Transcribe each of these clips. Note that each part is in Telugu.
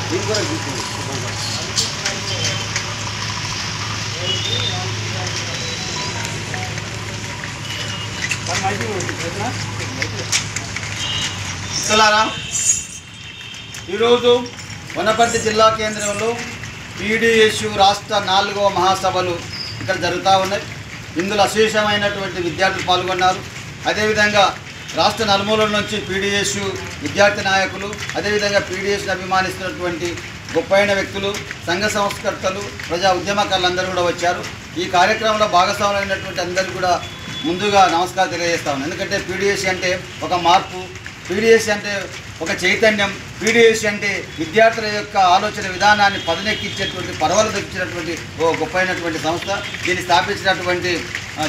ఈరోజు వనపర్తి జిల్లా కేంద్రంలో పీడీఎస్యు రాష్ట్ర 4వ మహాసభలు ఇక్కడ జరుగుతూ ఉన్నాయి. ఇందులో అశేషమైనటువంటి విద్యార్థులు పాల్గొన్నారు. అదేవిధంగా రాష్ట్ర నలుమూలల నుంచి పీడీఎస్యు విద్యార్థి నాయకులు, అదేవిధంగా పీడీఎస్ని అభిమానిస్తున్నటువంటి గొప్పైన వ్యక్తులు, సంఘ సంస్కర్తలు, ప్రజా ఉద్యమకారులందరూ కూడా వచ్చారు. ఈ కార్యక్రమంలో భాగస్వాములైనటువంటి అందరికీ కూడా ముందుగా నమస్కారం తెలియజేస్తా ఉన్నాను. ఎందుకంటే పీడీఎస్సీ అంటే ఒక మార్పు, పీడీఎస్సీ అంటే ఒక చైతన్యం, పీడీఎస్సీ అంటే విద్యార్థుల యొక్క ఆలోచన విధానాన్ని పదునెక్కించేటువంటి పరవలు తెచ్చినటువంటి ఓ గొప్పైనటువంటి సంస్థ. దీన్ని స్థాపించినటువంటి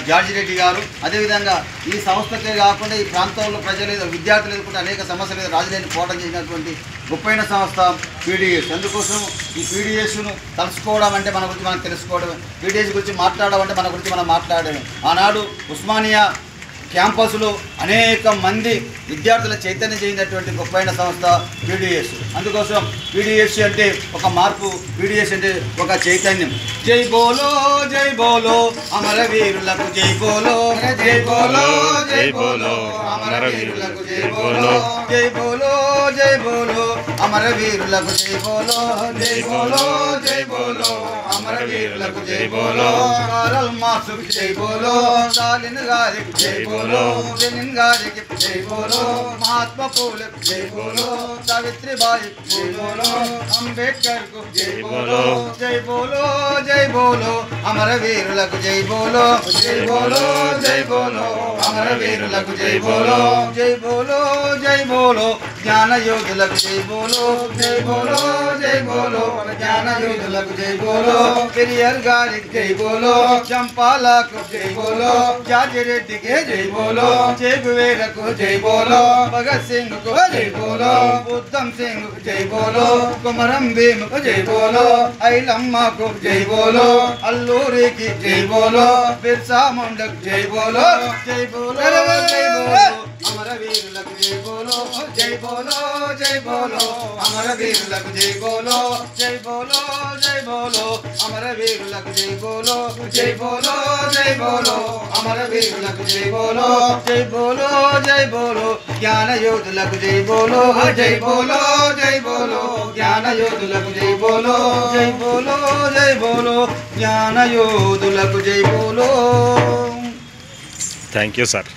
జార్జి రెడ్డి గారు, అదేవిధంగా ఈ సంస్థకే కాకుండా ఈ ప్రాంతంలో ప్రజలు విద్యార్థులు ఎదుర్కొంటే అనేక సమస్యల మీద రాజధాని పోరాటం చేసినటువంటి గొప్పైన సంస్థ పీడీఎస్. అందుకోసం ఈ పీడీఎస్ను తలుచుకోవడం అంటే మన గురించి మనం తెలుసుకోవడం, పీడీఎస్ గురించి మాట్లాడడం అంటే మన గురించి మనం మాట్లాడడం. ఆనాడు ఉస్మానియా క్యాంపస్లో అనేక మంది విద్యార్థుల చైతన్యం చేసినటువంటి గొప్పైన సంస్థ పీడీఎస్. అందుకోసం పీడీఎస్ అంటే ఒక మార్పు, పీడీఎస్ అంటే ఒక చైతన్యం. జై బోలో జై బోలో అమరవీరులకు జై బోలో, జై బోలో జై బోలో అమరవీరులకు జై బోలో, జై బోలో జై బోలో అమరవీరులకు జై బోలో, జై బోలో జై బోలో అమరవీరులకు జై బోలో. కారల్ మార్క్స్కు జై బోలో, స్టాలిన్ గారికి జై బోలో, లెనిన్ గారికి జై బోలో, మహాత్మా ఫూలేకు జై బోలో, సావిత్రిబాయి జై బోలో, అంబేద్కర్ కు జై బోలో, జై బోలో జై బోలో అమరవీరులకు జై బోలో, జై బోలో జై బోలో అమరవీరులకు జై బోలో, జై బోలో జై బోలో జ్ఞాన యోధులకు జై బోలో, జై బోలో జై బోలో జ్ఞాన యోధులకు జై బోలో, పెరియార్ గారికి జై బోలో, చంపాలకు జై బోలో, జార్జి రెడ్డికి జై బోలో, చేగువేరకు జై బోలో, భగత్ సింగ్ కు జై బోలో, ఉత్తమ్ సింగ్ కు జై బోలో, కుమరం భీమ్ కు జై బోలో, ఐలమ్మకు జై బోలో, అల్లూరికి జై బోలో, బిర్సా ముండకు జై బోలో, జై బోలో జై బోలో అమరవీరులకు జై బోలో, జై బోలో జై బోలో అమరవీరులకు జై బోలో, జై బోలో జై బోలో అమరవీరులకు జై బోలో, జై బోలో జై బోలో అమరవీరులకు జై బోలో, జై బోలో జై బోలో జ్ఞాన యోధులకు జై బోలో, జై బోలో జై బోలో జ్ఞాన యోధులకు జై బోలో, జై బోలో జై బోలో జ్ఞాన యోధులకు జై బోలో. Thank you sir.